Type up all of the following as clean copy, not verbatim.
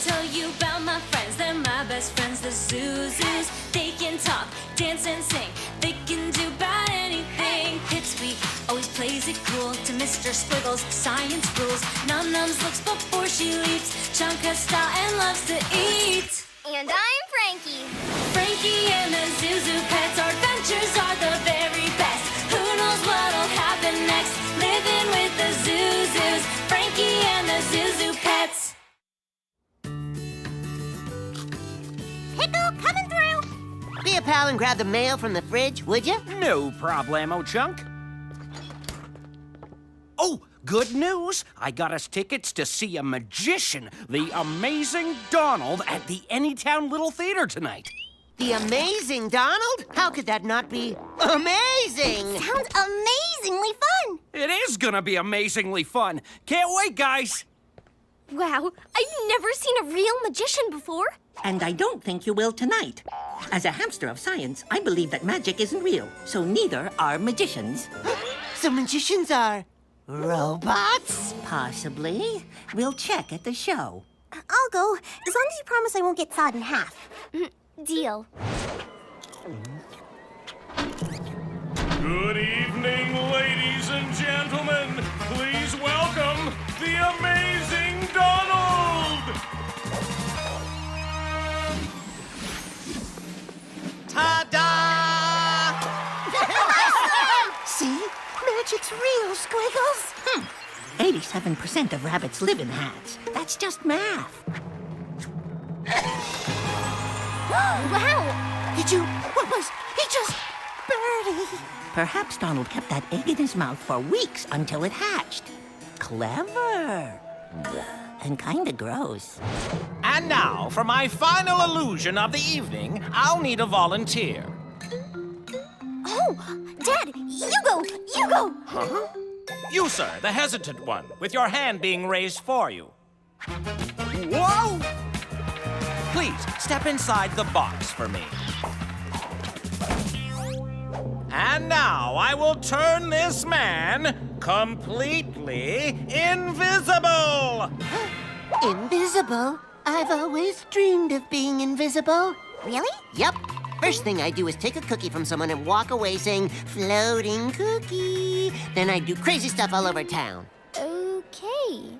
tell you about my friends. They're my best friends, the ZhuZhus. They can talk, dance, and sing. They can do about anything. Pipsqueak always plays it cool to Mr. Squiggles' science rules. Num Nums looks before she leaps. Chunk has style and loves to eat. And I'm Frankie. Frankie and the ZhuZhu pets. Our adventures are the very best. Who knows what'll happen next? Living with the ZhuZhus. Frankie and the ZhuZhu pets. Pickle coming through. Be a pal and grab the mail from the fridge, would you? No problemo, Chunk. Oh, good news! I got us tickets to see a magician, the amazing Donald, at the Anytown Little Theater tonight. The amazing Donald? How could that not be amazing? Sounds amazingly fun. It is gonna be amazingly fun. Can't wait, guys! Wow, I've never seen a real magician before. And I don't think you will tonight. As a hamster of science, I believe that magic isn't real, so neither are magicians. So magicians are robots? Possibly. We'll check at the show. I'll go, as long as you promise I won't get sawed in half. Deal. Good evening, ladies and gentlemen. Please welcome the amazing Donald! Ta-da! See? Magic's real, Squiggles. 87% of rabbits live in hats. That's just math. Wow! Did you? What was? He just... Birdie. Perhaps Donald kept that egg in his mouth for weeks until it hatched. Clever. And kinda gross. And now, for my final illusion of the evening, I'll need a volunteer. Oh, Dad, you go, you go! Huh? You, sir, the hesitant one, with your hand being raised for you. Whoa! Please, step inside the box for me. And now, I will turn this man completely invisible! Invisible? I've always dreamed of being invisible. Really? Yep. First thing I do is take a cookie from someone and walk away saying, floating cookie. Then I do crazy stuff all over town. Okay.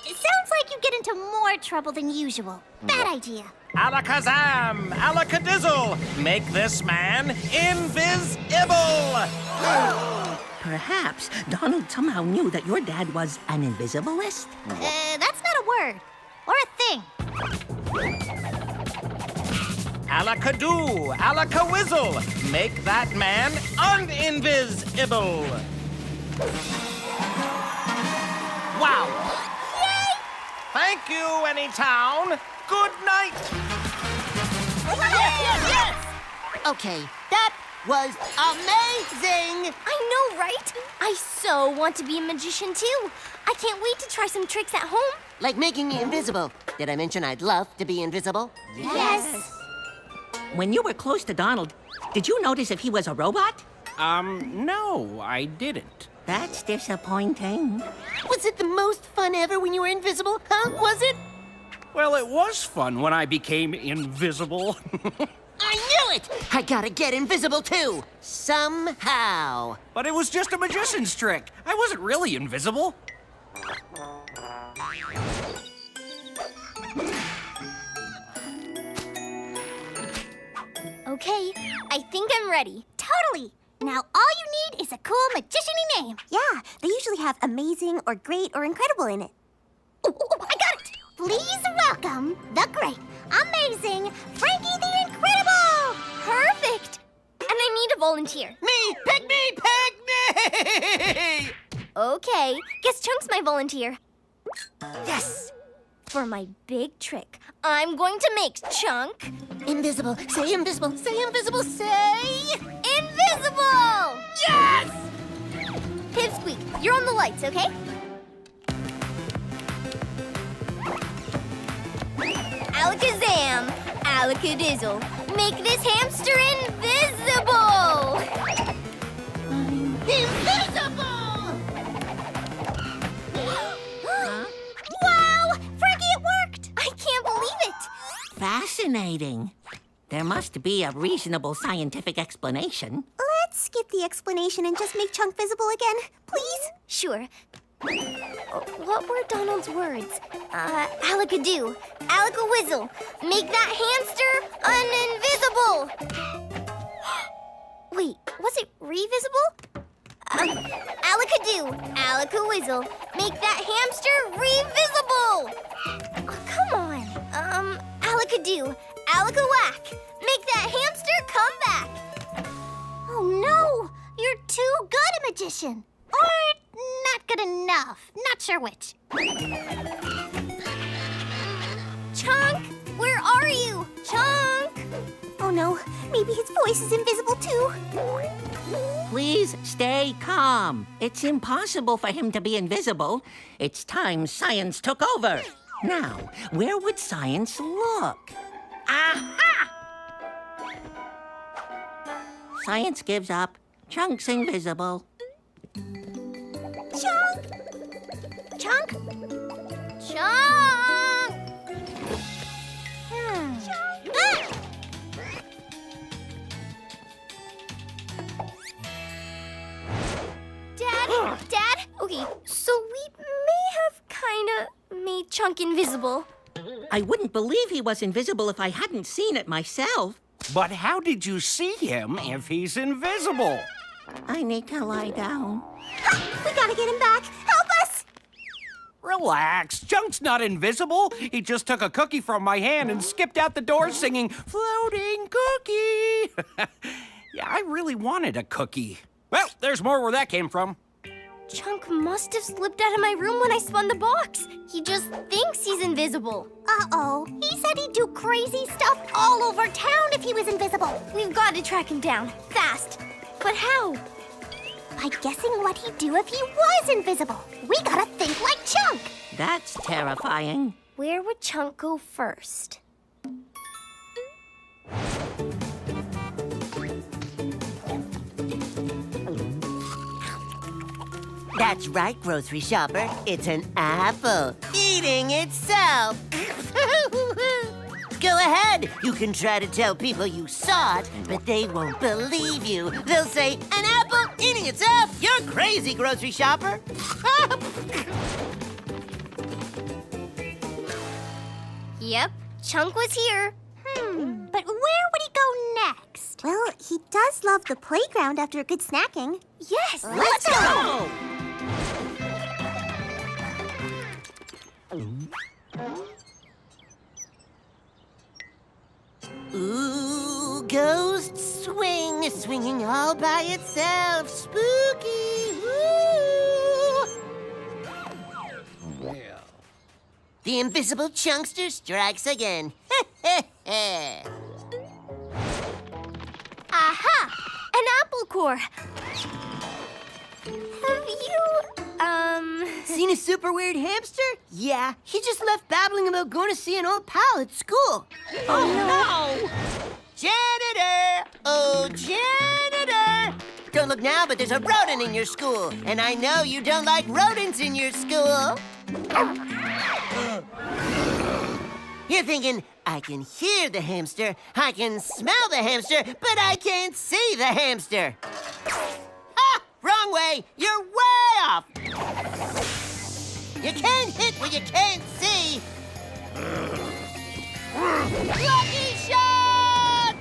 It sounds like you get into more trouble than usual. Bad idea. Alakazam! Alakadizzle! Make this man invisible! Perhaps Donald somehow knew that your dad was an invisibilist? That's not a word. Or a thing. Alakadoo! Alakawizzle! Make that man uninvisible! Wow! Yay! Thank you, Anytown! Good night! Yes! Okay, that was amazing! I know, right? I so want to be a magician, too. I can't wait to try some tricks at home. Like making me invisible. Did I mention I'd love to be invisible? Yes. When you were close to Donald, did you notice if he was a robot? No, I didn't. That's disappointing. Was it the most fun ever when you were invisible? Huh? Was it? Well, it was fun when I became invisible. I knew it! I gotta get invisible too! Somehow. But it was just a magician's trick. I wasn't really invisible. Okay, I think I'm ready. Totally. Now all you need is a cool magician-y name. Yeah, they usually have amazing or great or incredible in it. Oh, I got it! Please welcome the great, amazing Frankie the Incredible! Perfect! And I need a volunteer. Me! Pick me! Pick me! Okay, guess Chunk's my volunteer. Yes! For my big trick, I'm going to make Chunk Invisible. Say invisible. Say invisible. Say... invisible! Yes! Pipsqueak, you're on the lights, okay? Alakazam, alakadizzle, make this hamster invisible! Invisible! Wow! Frankie, it worked! I can't believe Fascinating. There must be a reasonable scientific explanation. Let's skip the explanation and just make Chunk visible again, please. Sure. What were Donald's words? Alakadoo, alakawizzle, make that hamster uninvisible. Wait, was it revisible? Alakadoo, alakawizzle, make that hamster revisible. Oh, come on. Alakadoo, alakawhack, make that hamster come back. Oh no! You're too good a magician. Or not good enough. Not sure which. Chunk, where are you? Chunk! Oh no, maybe his voice is invisible too. Please stay calm. It's impossible for him to be invisible. It's time science took over. Now, where would science look? Aha! Science gives up. Chunk's invisible. Chunk! Chunk? Chunk! Dad? Okay, so we may have kinda made Chunk invisible. I wouldn't believe he was invisible if I hadn't seen it myself. But how did you see him if he's invisible? I need to lie down. We gotta get him back. Help us! Relax. Chunk's not invisible. He just took a cookie from my hand and skipped out the door singing, "Floating cookie." Yeah, I really wanted a cookie. Well, there's more where that came from. Chunk must have slipped out of my room when I spun the box. He just thinks he's invisible. Uh-oh. He said he'd do crazy stuff all over town if he was invisible. We've got to track him down, fast. But how? By guessing what he'd do if he was invisible. We gotta think like Chunk. That's terrifying. Where would Chunk go first? That's right, grocery shopper. It's an apple eating itself. Go ahead. You can try to tell people you saw it, but they won't believe you. They'll say, "An apple eating itself? You're crazy, grocery shopper." Yep, Chunk was here. But where would he go next? Well, he does love the playground after a good snacking. Yes, Let's go! Ooh, ghost swing, swinging all by itself. Spooky. Woo! The invisible chunkster strikes again. Aha! An apple core. Have you, Seen a super weird hamster? Yeah, he just left babbling about going to see an old pal at school. Oh, no! Janitor! Oh, janitor! Don't look now, but there's a rodent in your school. And I know you don't like rodents in your school. You're thinking, I can hear the hamster, I can smell the hamster, but I can't see the hamster. Ah! Wrong way! You're way off! You can't hit what you can't see! Lucky shot!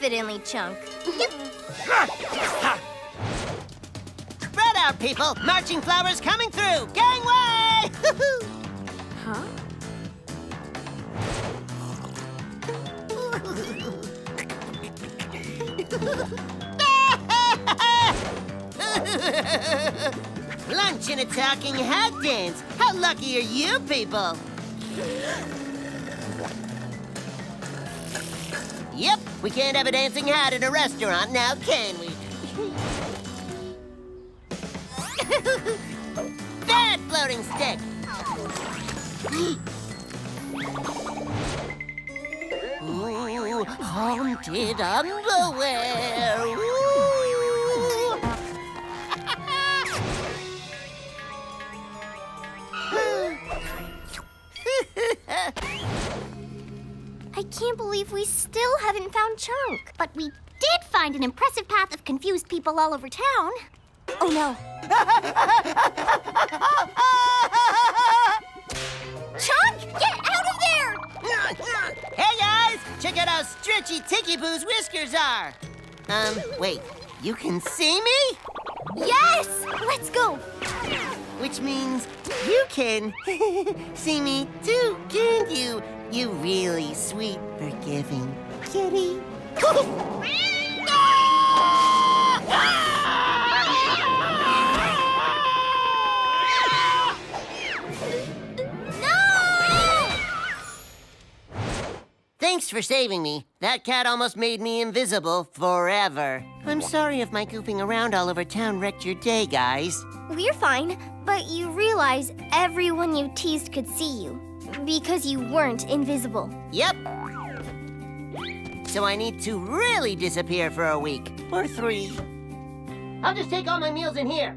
definitely Chunk. Spread out, people! Marching flowers coming through! Gangway! Huh? Lunch and a talking hat dance. How lucky are you people? Yep, we can't have a dancing hat in a restaurant now, can we? Bad floating stick. Ooh, haunted underwear. Ooh. can't believe we still haven't found Chunk. But we did find an impressive path of confused people all over town. Oh no. Chunk, get out of there! Hey guys, check out how stretchy Tiki Boo's whiskers are. Wait, you can see me? Yes! Let's go! Which means you can see me too, can't you? You really sweet, forgiving kitty. Thanks for saving me. That cat almost made me invisible forever. I'm sorry if my goofing around all over town wrecked your day, guys. We're fine, but you realize everyone you teased could see you because you weren't invisible. Yep. So I need to really disappear for a week or 3. I'll just take all my meals in here.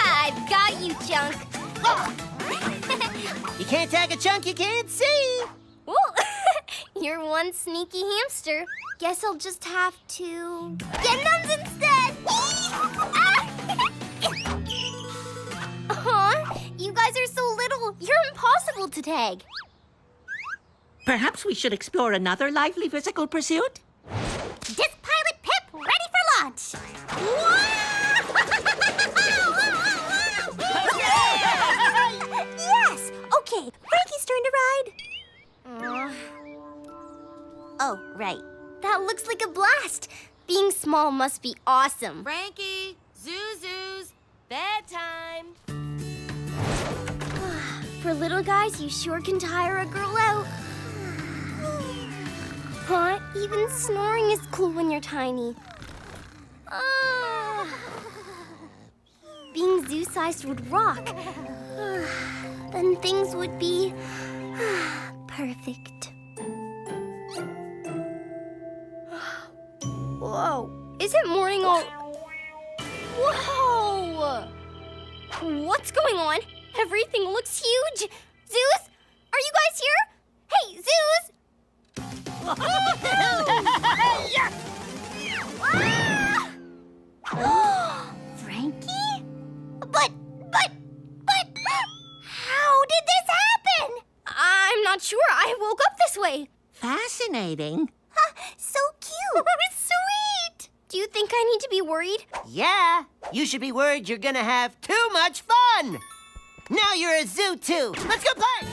I've got you, Chunk. You can't tag a chunk you can't see. Ooh, you're one sneaky hamster. Guess I'll just have to get numbs instead. Aw, you guys are so little. You're impossible to tag. Perhaps we should explore another lively physical pursuit? Disc Pilot Pip, ready for launch. Yes! Okay, Frankie's turn to ride. Oh, right. That looks like a blast. Being small must be awesome. Frankie, ZhuZhus, bedtime. For little guys, you sure can tire a girl out. Huh? Even snoring is cool when you're tiny. Being zoo-sized would rock. Then things would be perfect. Whoa. Is it morning all... Whoa! What's going on? Everything looks huge. Zhus, are you guys here? Hey, Zhus! Frankie? But, how did this happen? I'm not sure. I woke up this way. Fascinating. So cute. Sweet. Do you think I need to be worried? Yeah, you should be worried you're gonna have too much fun. Now you're a zoo too. Let's go play.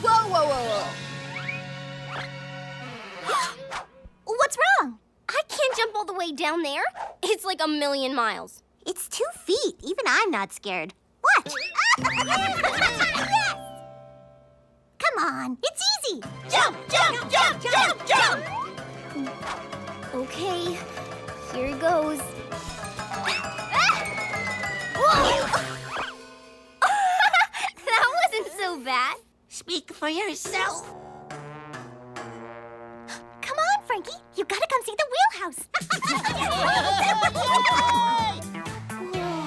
Whoa. What's wrong? I can't jump all the way down there. It's like 1,000,000 miles. It's 2 feet. Even I'm not scared. Watch. Yes! Come on. It's easy. Jump. Okay. Here goes. Whoa! That wasn't so bad. Speak for yourself. Come on, Frankie. You gotta come see the wheelhouse. Whoa.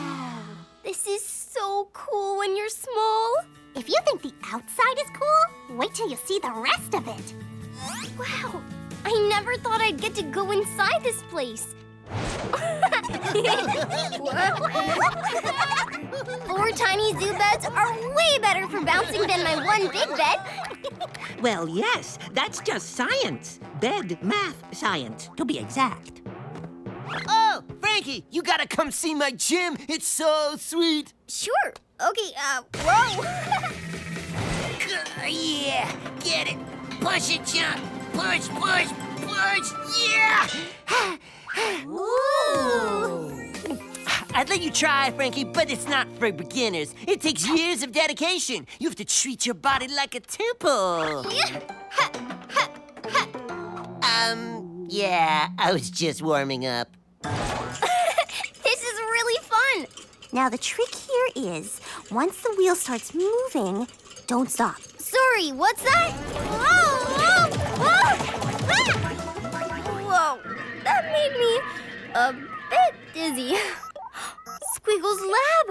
This is so cool when you're small. If you think the outside is cool, wait till you see the rest of it. Wow. I never thought I'd get to go inside this place. 4 tiny zoo beds are way better for bouncing than my one big bed. Well, yes, that's just science. Bed math science, to be exact. Oh, Frankie, you gotta come see my gym. It's so sweet. Sure. Okay, whoa. Yeah, get it. Push it, Chunk. Push. Yeah. Ooh. I'd let you try, Frankie, but it's not for beginners. It takes years of dedication. You have to treat your body like a temple. Yeah, I was just warming up. This is really fun. Now the trick here is, once the wheel starts moving, don't stop. Sorry, what's that? Whoa! That made me a bit dizzy. Squiggle's lab.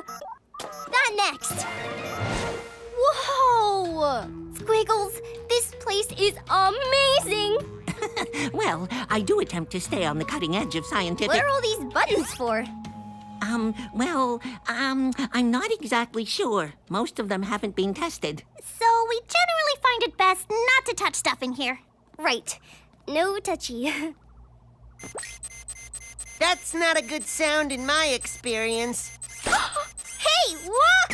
That next. Whoa! Squiggles, this place is amazing. Well, I do attempt to stay on the cutting edge of scientific... What are all these buttons for? I'm not exactly sure. Most of them haven't been tested. So we generally find it best not to touch stuff in here. Right. No touchy. That's not a good sound in my experience. Hey, what?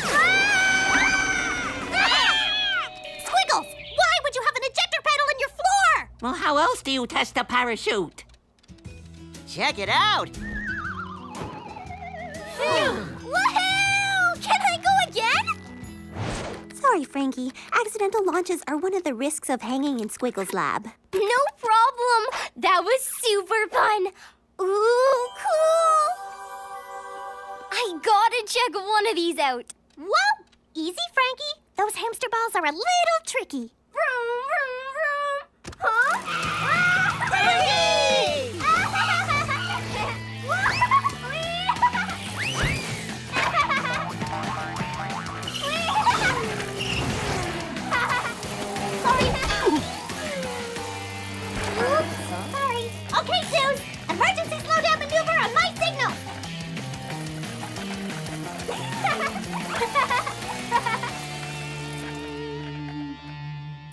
Squiggles, why would you have an ejector pedal in your floor? Well, how else do you test a parachute? Check it out. Woohoo! Can I go again? Sorry, Frankie. Accidental launches are one of the risks of hanging in Squiggles' lab. No problem. That was super fun. Ooh, cool. I gotta check one of these out. Whoa! Easy, Frankie. Those hamster balls are a little tricky. Vroom, vroom, vroom. Huh? Frankie! Sorry. Oops, sorry. Okay, Zhus. Emergency slowdown maneuver on my signal.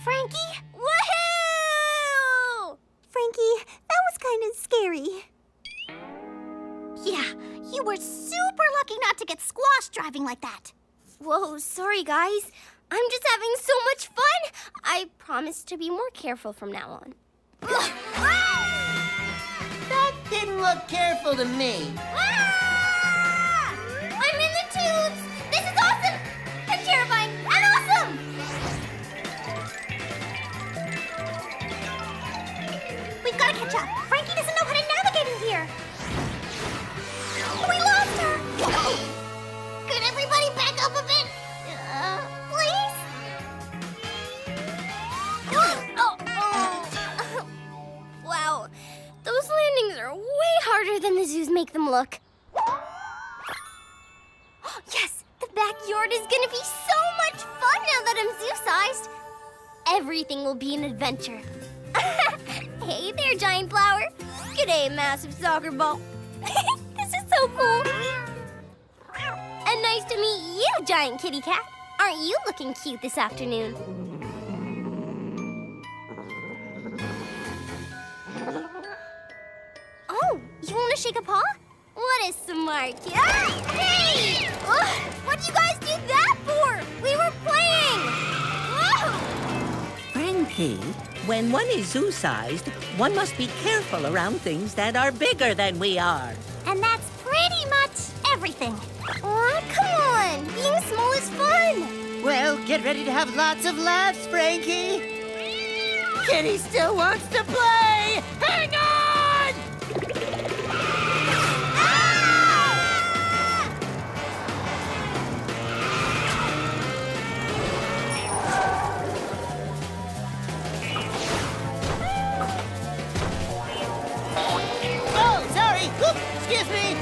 Frankie? Woohoo! Frankie, that was kind of scary. Yeah, you were super lucky not to get squashed driving like that. Whoa, sorry guys. I'm just having so much fun. I promise to be more careful from now on. That didn't look careful to me. Ah! I'm in the tubes! This is awesome! And terrifying and awesome! We've got to catch up. Frankie doesn't know how to navigate in here. We lost her! Could everybody back up a bit? Please? Wow, those landings are way harder than the zoos make them look. Yes, the backyard is gonna be so much fun now that I'm zoo-sized. Everything will be an adventure. Hey there, giant flower. G'day, massive soccer ball. This is so cool. And nice to meet you, giant kitty cat. Aren't you looking cute this afternoon? Oh, you want to shake a paw? What a smart kid. Ah, hey! What did you guys do that for? We were playing. Whoa! Frankie, when one is zoo-sized, one must be careful around things that are bigger than we are. And that's pretty much everything. Aw, come on. Being small is fun. Well, get ready to have lots of laughs, Frankie. Kitty still wants to play. Hang on! Oh, sorry. Oop, excuse me.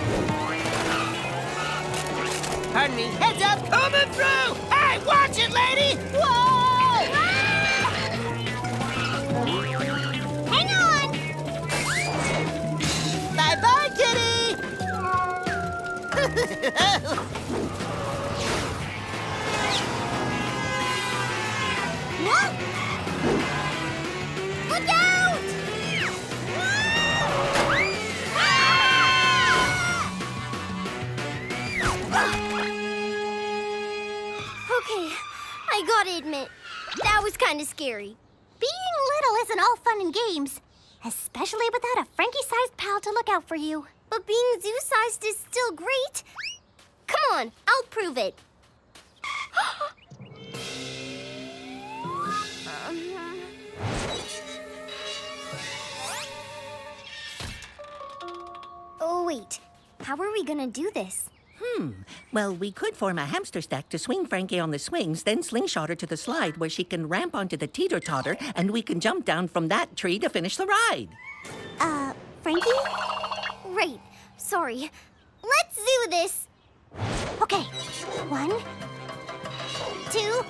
Pardon me. Heads up, coming through. Hey, watch it, lady. Whoa! Hang on. Bye-bye, kitty. Whoa! Look out! Okay, I gotta admit, that was kind of scary. Being little isn't all fun and games, especially without a Frankie-sized pal to look out for you. But being zoo-sized is still great. Come on, I'll prove it. Oh, wait. How are we gonna do this? Well, we could form a hamster stack to swing Frankie on the swings, then slingshot her to the slide where she can ramp onto the teeter-totter, and we can jump down from that tree to finish the ride. Frankie? Right. Sorry. Let's do this. Okay. 1, 2,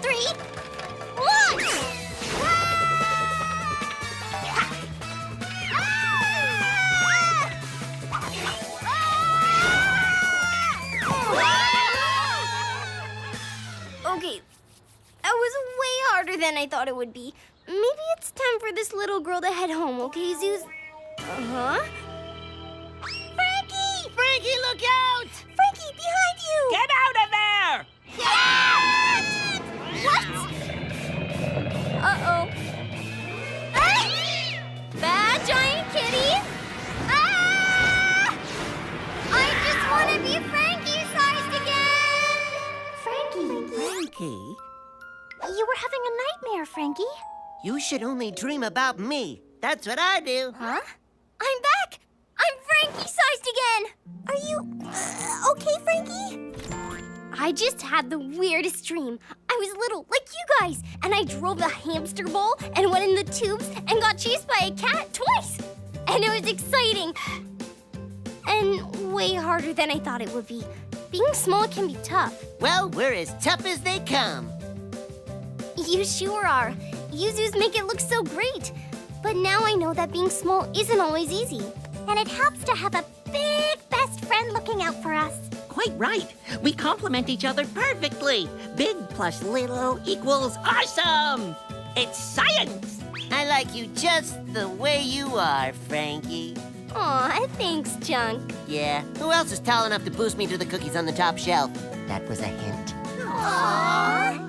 3, launch! Okay, that was way harder than I thought it would be. Maybe it's time for this little girl to head home, okay, Zhus? Uh-huh. Frankie! Frankie, look out! Frankie, behind you! Get out of there! What? Uh-oh. Ah! Bad giant kitty! Ah! I just want to be Frankie-sized again! Frankie, Frankie? you were having a nightmare, Frankie. You should only dream about me. That's what I do. Huh? I'm back! I'm Frankie-sized again! Are you okay, Frankie? I just had the weirdest dream. I was little, like you guys, and I drove the hamster ball and went in the tubes and got chased by a cat twice. And it was exciting. And way harder than I thought it would be. Being small can be tough. Well, we're as tough as they come. You sure are. You Zhus make it look so great. But now I know that being small isn't always easy. And it helps to have a big best friend looking out for us. Quite right. We complement each other perfectly. Big plus little equals awesome. It's science. I like you just the way you are, Frankie. Aw, thanks, Chunk. Yeah, who else is tall enough to boost me to the cookies on the top shelf? That was a hint. Aww.